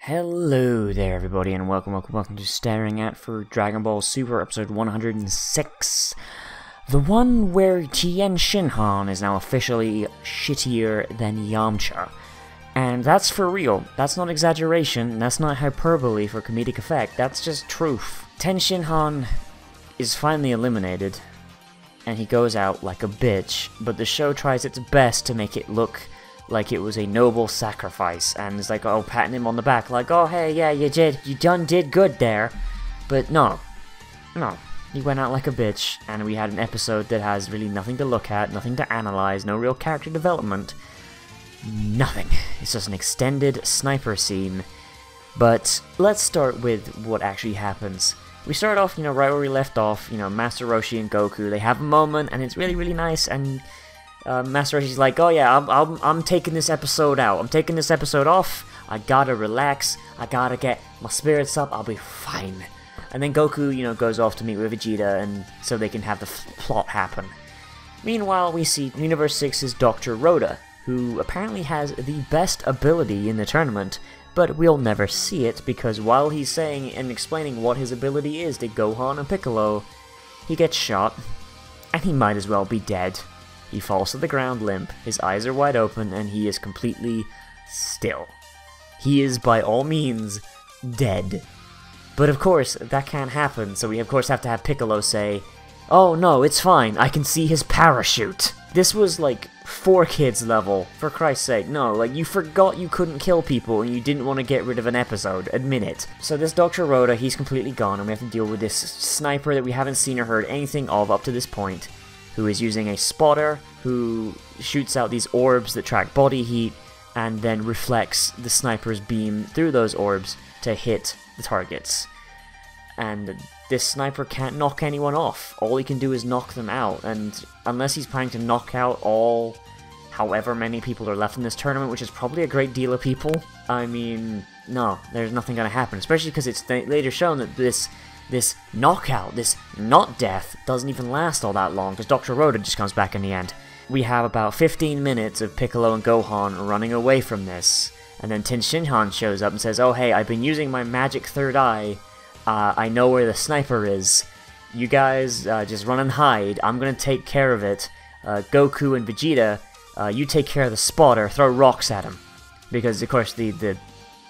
Hello there everybody and welcome to Staring At for Dragonball Super episode 106. The one where Tien Shinhan is now officially shittier than Yamcha. And that's for real. That's not exaggeration, that's not hyperbole for comedic effect, that's just truth. Tien Shinhan is finally eliminated, and he goes out like a bitch, but the show tries its best to make it look like it was a noble sacrifice, and it's like, oh, patting him on the back, like, oh, hey, yeah, you did good there. But no, he went out like a bitch, and we had an episode that has really nothing to look at, nothing to analyze, no real character development, nothing. It's just an extended sniper scene. But let's start with what actually happens. We start off, right where we left off, Master Roshi and Goku, they have a moment, and it's really, really nice, and Master Roshi's like, oh yeah, I'm taking this episode out. I'm taking this episode off. I gotta relax. I gotta get my spirits up. I'll be fine. And then Goku, goes off to meet with Vegeta, and so they can have the plot happen. Meanwhile, we see Universe 6's Dr. Rhoda, who apparently has the best ability in the tournament, but we'll never see it because while he's saying and explaining what his ability is to Gohan and Piccolo, he gets shot, and he might as well be dead. He falls to the ground limp, his eyes are wide open, and he is completely still. He is by all means dead. But of course, that can't happen, so we of course have to have Piccolo say, oh no, it's fine, I can see his parachute. This was like 4Kids level, for Christ's sake. No, like you forgot you couldn't kill people and you didn't want to get rid of an episode, admit it. So this Dr. Rhoda, he's completely gone, and we have to deal with this sniper that we haven't seen or heard anything of up to this point, who is using a spotter, who shoots out these orbs that track body heat, and then reflects the sniper's beam through those orbs to hit the targets. And this sniper can't knock anyone off. All he can do is knock them out, and unless he's planning to knock out all however many people are left in this tournament, which is probably a great deal of people, I mean, no, there's nothing gonna happen, especially because it's later shown that this knockout, this not death, doesn't even last all that long, because Dr. Rhoda just comes back in the end. We have about 15 minutes of Piccolo and Gohan running away from this, and then Tien Shinhan shows up and says, oh hey, I've been using my magic third eye, I know where the sniper is, you guys just run and hide, I'm gonna take care of it, Goku and Vegeta, you take care of the spotter, throw rocks at him, because of course the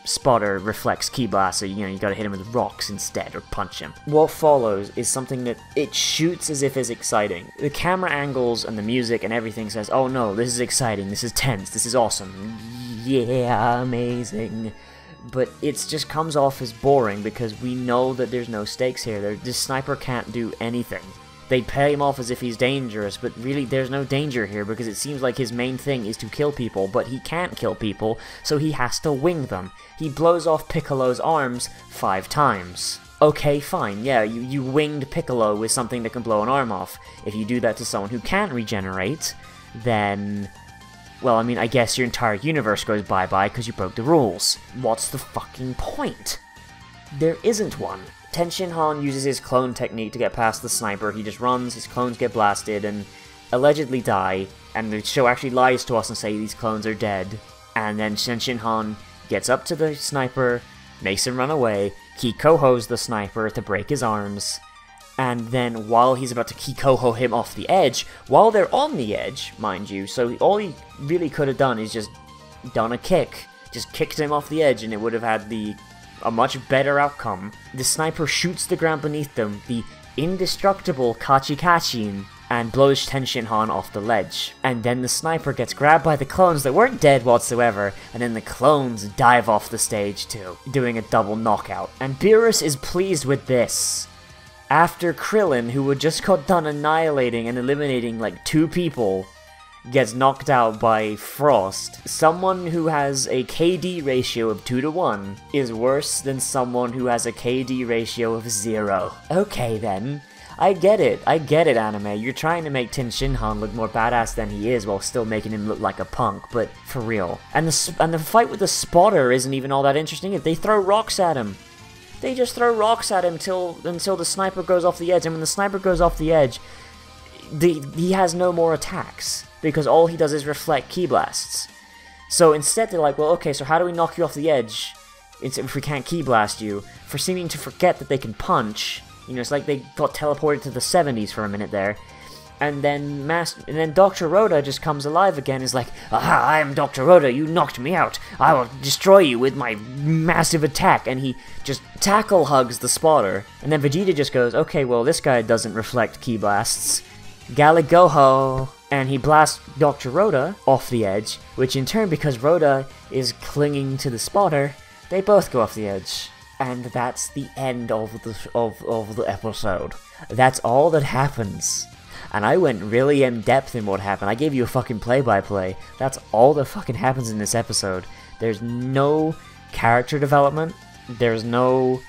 spotter reflects Ki Blast, so you gotta hit him with rocks instead, or punch him. What follows is something that it shoots as if it's exciting. The camera angles and the music and everything says, oh no, this is exciting, this is tense, this is awesome, yeah, amazing. But it just comes off as boring because we know that there's no stakes here. This sniper can't do anything. They play him off as if he's dangerous, but really there's no danger here because it seems like his main thing is to kill people, but he can't kill people, so he has to wing them. He blows off Piccolo's arms 5 times. Okay, fine, yeah, you winged Piccolo with something that can blow an arm off. If you do that to someone who can't regenerate, then, well, I mean, I guess your entire universe goes bye-bye because you broke the rules. What's the fucking point? There isn't one. Tien Shinhan uses his clone technique to get past the sniper. He just runs, his clones get blasted and allegedly die, and the show actually lies to us and say these clones are dead. And then Tien Shinhan gets up to the sniper, makes him run away, Kikoho's the sniper to break his arms, and then while he's about to Kikoho him off the edge, while they're on the edge, mind you, so all he really could have done is just done a kick. Just kicked him off the edge and it would have had a much better outcome. The sniper shoots the ground beneath them, the indestructible Kachikachin, and blows Tien Shinhan off the ledge. And then the sniper gets grabbed by the clones that weren't dead whatsoever, and then the clones dive off the stage too, doing a double knockout. And Beerus is pleased with this. After Krillin, who had just got done annihilating and eliminating like 2 people, gets knocked out by Frost, someone who has a KD ratio of 2-to-1 is worse than someone who has a KD ratio of 0. Okay then, I get it, anime, you're trying to make Tien Shinhan look more badass than he is while still making him look like a punk, but for real. And the fight with the spotter isn't even all that interesting if they throw rocks at him. They just throw rocks at him until the sniper goes off the edge, and when the sniper goes off the edge, he has no more attacks, because all he does is reflect Ki Blasts. So instead they're like, well, okay, so how do we knock you off the edge? if we can't Ki Blast you, for seeming to forget that they can punch. You know, it's like they got teleported to the 70s for a minute there. And then Dr. Rhoda just comes alive again, is like, aha, I am Dr. Rhoda, you knocked me out, I will destroy you with my massive attack, and he just tackle hugs the spotter, and then Vegeta just goes, okay, well, this guy doesn't reflect Ki Blasts, Galagoho, and he blasts Dr. Rhoda off the edge, which in turn, because Rhoda is clinging to the spotter, they both go off the edge. And that's the end of the episode. That's all that happens. And I went really in-depth in what happened. I gave you a fucking play-by-play. That's all that fucking happens in this episode. There's no character development. There's no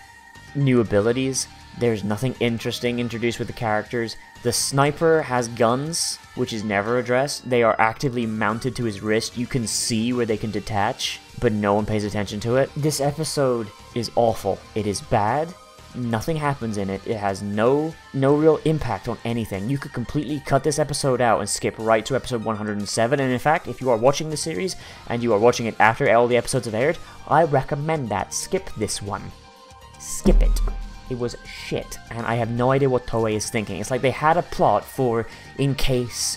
new abilities. There's nothing interesting introduced with the characters. The sniper has guns, which is never addressed. They are actively mounted to his wrist. You can see where they can detach, but no one pays attention to it. This episode is awful. It is bad. Nothing happens in it. It has no real impact on anything. You could completely cut this episode out and skip right to episode 107. And in fact, if you are watching the series and you are watching it after all the episodes have aired, I recommend that. Skip this one. Skip it. It was shit, and I have no idea what Toei is thinking. It's like they had a plot for in case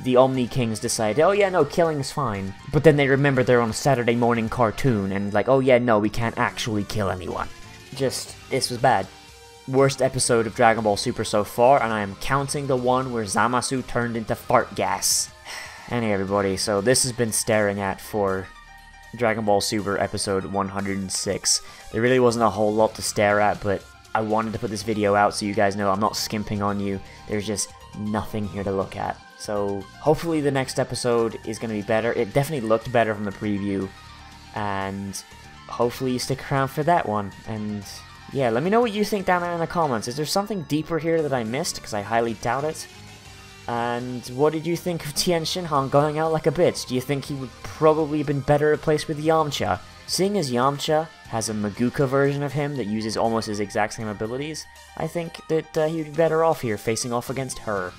the Omni Kings decide, oh yeah, no, killing's fine. But then they remember they're on a Saturday morning cartoon, and like, oh yeah, no, we can't actually kill anyone. This was bad. Worst episode of Dragon Ball Super so far, and I am counting the one where Zamasu turned into fart gas. Anyway, everybody, so this has been Staring At for Dragon Ball Super episode 106. There really wasn't a whole lot to stare at, but I wanted to put this video out so you guys know I'm not skimping on you. There's just nothing here to look at. So hopefully the next episode is going to be better. It definitely looked better from the preview, and hopefully you stick around for that one. And yeah, let me know what you think down there in the comments. Is there something deeper here that I missed? Because I highly doubt it. And what did you think of Tien Shinhan going out like a bitch? Do you think he would probably have been better replaced with Yamcha? Seeing as Yamcha has a Maguka version of him that uses almost his exact same abilities, I think that he would be better off here facing off against her.